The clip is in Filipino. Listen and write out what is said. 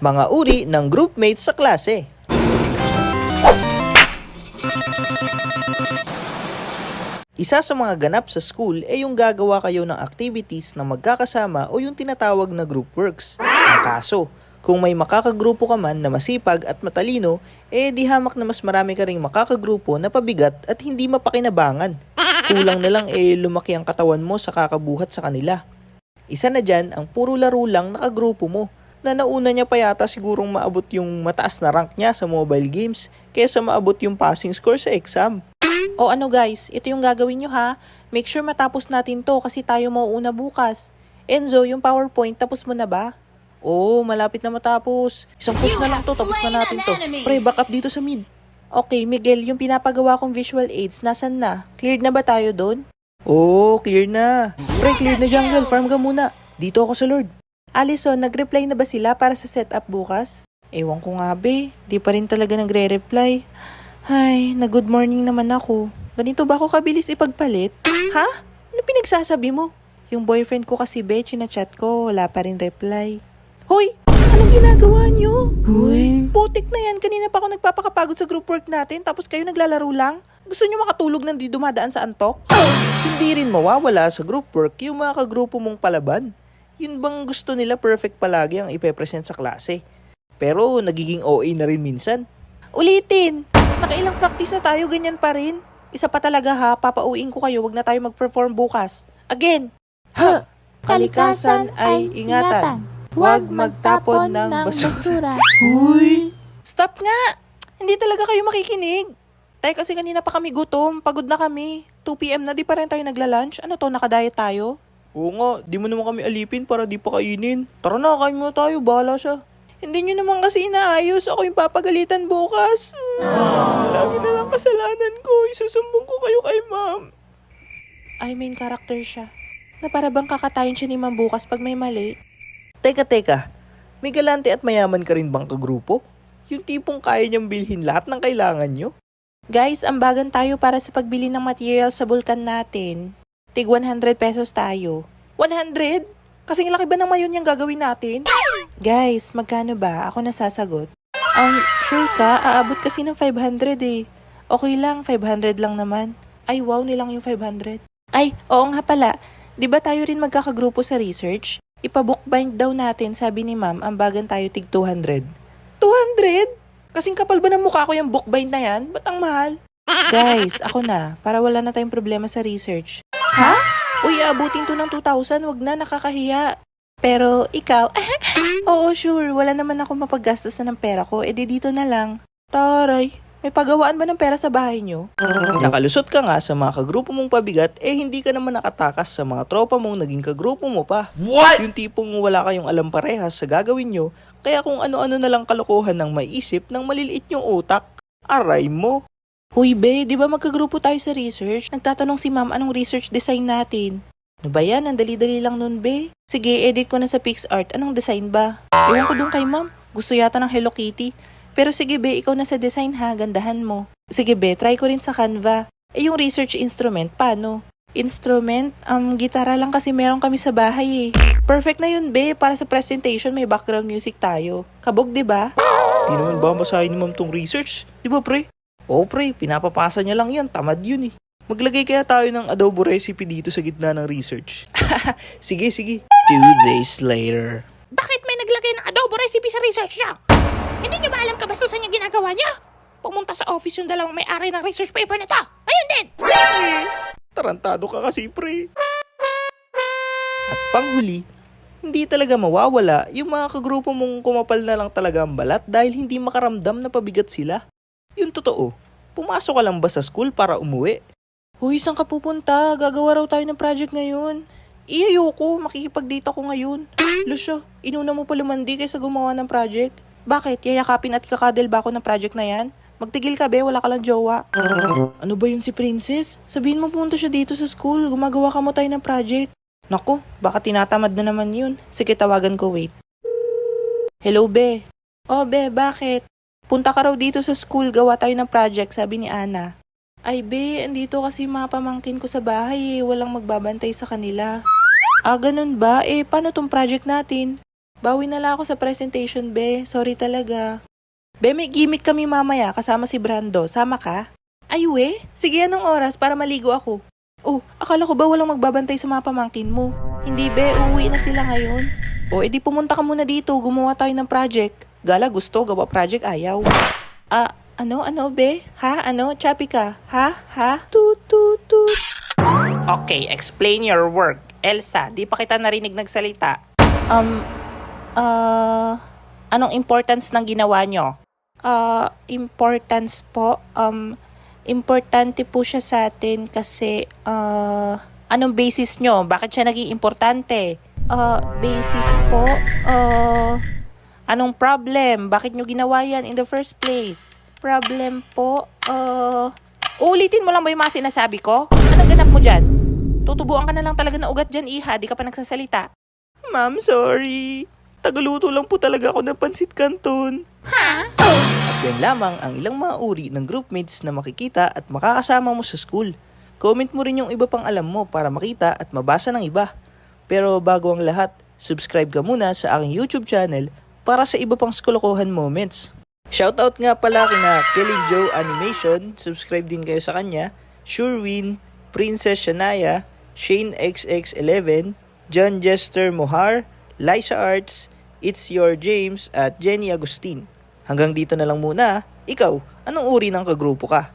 Mga uri ng groupmates sa klase. Isa sa mga ganap sa school ay yung gagawa kayo ng activities na magkakasama o yung tinatawag na group works. Ang kaso, kung may makakagrupo ka man na masipag at matalino, di hamak na mas marami ka ring makakagrupo na pabigat at hindi mapakinabangan. Kulang na lang lumaki ang katawan mo sa kakabuhat sa kanila. Isa na dyan ang puro laro lang nakagrupo mo, na nauna niya pa yata sigurong maabot yung mataas na rank niya sa mobile games kaysa maabot yung passing score sa exam. O ano guys, ito yung gagawin nyo ha. Make sure matapos natin to kasi tayo mauuna bukas. Enzo, yung PowerPoint tapos mo na ba? Oo, malapit na matapos. Isang push na lang to, tapos na natin to. Pre, back up dito sa mid. Okay, Miguel, yung pinapagawa kong visual aids, nasan na? Cleared na ba tayo doon? Oo, clear na. Pre, clear na jungle, farm ka muna. Dito ako sa Lord. Allison, nag-reply na ba sila para sa setup bukas? Ewan ko nga be, di pa rin talaga nagre-reply. Ay, na-good morning naman ako. Ganito ba ako kabilis ipagpalit? Ha? Ano pinagsasabi mo? Yung boyfriend ko kasi be, chinachat ko, wala pa rin reply. Hoy! Anong ginagawa nyo? Hoy! Putik na yan, kanina pa ako nagpapakapagod sa group work natin, tapos kayo naglalaro lang? Gusto nyo makatulog nang di dumadaan sa antok? Hindi rin mawawala sa group work yung mga kagrupo mong palaban. Yun bang gusto nila perfect palagi ang ipepresent sa klase? Pero nagiging OA na rin minsan. Ulitin! Nakailang practice na tayo, ganyan pa rin. Isa pa talaga ha, papauwiin ko kayo, wag na tayo mag-perform bukas. Again! Ha! Kalikasan ay ingatan. Huwag magtapon ng basura. Uy! Stop nga! Hindi talaga kayo makikinig. Tay, kasi kanina pa kami gutom, pagod na kami. 2 PM na, di pa rin tayo nagla-lunch. Ano to, nakadiet tayo? Oo nga, di mo naman kami alipin para di pa kainin. Tara na, kain mo tayo, bahala siya. Hindi nyo naman kasi inaayos, ako yung papagalitan bukas. Lagi na lang kasalanan ko, isusumbong ko kayo kay ma'am. Ay, main character siya. Na para bang kakatayin siya ni ma'am bukas pag may mali. Teka, may galante at mayaman ka rin bang kagrupo? Yung tipong kaya niyang bilhin lahat ng kailangan nyo? Guys, ambagan tayo para sa pagbili ng materials sa bulkan natin. Tig 100 pesos tayo. 100? Kasing laki ba ng mayon yung gagawin natin? Guys, magkano ba? Ako nasasagot. Sure ka? Aabot kasi ng 500 eh. Okay lang, 500 lang naman. Ay, wow, nilang yung 500. Ay, oo nga pala. Di ba tayo rin magkakagrupo sa research? Ipabookbind daw natin, sabi ni ma'am, ambagan tayo tig 200. 200? Kasing kapal ba ng mukha ko yung bookbind na yan? Ba't ang mahal? Guys, ako na, para wala na tayong problema sa research. Ha? Uy, abutin to ng 2,000, wag na, nakakahiya. Pero ikaw, oo sure, wala naman ako mapaggastos na ng pera ko, edi dito na lang. Taray, may pagawaan ba ng pera sa bahay nyo? Nakalusot ka nga sa mga kagrupo mong pabigat, hindi ka naman nakatakas sa mga tropa mong naging kagrupo mo pa. What? Yung tipong wala kayong alam parehas sa gagawin nyo, kaya kung ano-ano na lang kalokohan ng maiisip ng maliliit yung utak. Aray mo. Huy be, di ba magkagrupo tayo sa research? Nagtatanong si ma'am anong research design natin. Ano ba yan? Ang dali-dali lang nun be. Sige, edit ko na sa PixArt. Anong design ba? Ewan ko dun kay ma'am. Gusto yata ng Hello Kitty. Pero sige be, ikaw na sa design ha, gandahan mo. Sige be, try ko rin sa Canva. Yung research instrument, paano? Instrument? Gitara lang kasi meron kami sa bahay eh. Perfect na yun be, para sa presentation may background music tayo. Kabog di ba? Di naman ba masahin ni ma'am tong research? Di ba pre? Oo pre, pinapapasa niya lang yan, tamad yun eh. Maglagay kaya tayo ng adobo recipe dito sa gitna ng research. Sige. 2 days later. Bakit may naglagay ng adobo recipe sa research niya? Hindi niyo ba alam kabastusan yung ginagawa niya? Pumunta sa office yung dalawang may-ari ng research paper na to. Ayun din! Tarantado ka kasi pre. At panghuli, hindi talaga mawawala yung mga kagrupo mong kumapal na lang talaga ang balat dahil hindi makaramdam na pabigat sila. Yung totoo, pumasok ka lang ba sa school para umuwi? Hoy, saan ka pupunta? Gagawa raw tayo ng project ngayon. Ayoko, makikipag-date ako ngayon. Lusyo, inuna mo pa lumandi kaysa gumawa ng project. Bakit? Yayakapin at kakadel ba ako ng project na yan? Magtigil ka be, wala ka lang jowa. Ano ba yun si Princess? Sabihin mo pumunta siya dito sa school, gumagawa ka mo tayo ng project. Nako, baka tinatamad na naman yun. Sige, tawagan ko, wait. Hello, be. Oh, be, bakit? Punta ka raw dito sa school, gawa tayo ng project, sabi ni Ana. Ay be, andito kasi mga pamangkin ko sa bahay walang magbabantay sa kanila. Ganun ba? Paano tong project natin? Bawi na lang ako sa presentation, be. Sorry talaga. Be, may gimmick kami mamaya kasama si Brando. Sama ka? Ay, we? Sige, anong oras para maligo ako? Oh, akala ko ba walang magbabantay sa mga pamangkin mo? Hindi, be. Uuwi na sila ngayon. O, edi pumunta ka muna dito. Gumawa tayo ng project. Gala gusto, gawa project ayaw. Ano, be? Ha? Ano? Chappy ka? Ha? Tut. Okay, explain your work. Elsa, di pa kita narinig nagsalita. Anong importance ng ginawa nyo? Importance po? Importante po siya sa atin kasi, anong basis nyo? Bakit siya naging importante? Basis po? Anong problem? Bakit nyo ginawa yan in the first place? Problem po? Ulitin mo lang ba yung mga sinasabi ko? Anong ganap mo dyan? Tutubuan ka na lang talaga na ugat dyan, iha. Di ka pa nagsasalita. Ma'am, sorry. Tagaluto lang po talaga ako ng pansit canton. Ha? At yan lamang ang ilang mga uri ng groupmates na makikita at makakasama mo sa school. Comment mo rin yung iba pang alam mo para makita at mabasa ng iba. Pero bago ang lahat, subscribe ka muna sa aking YouTube channel para sa iba pang skolokohan moments. Shoutout nga pala kina Kelly Joe Animation, subscribe din kayo sa kanya, Surewin, Princess Shania, Shane XX11, John Jester Mohar, Liza Arts, It's Your James at Jenny Agustin. Hanggang dito na lang muna. Ikaw, anong uri ng kagrupo ka?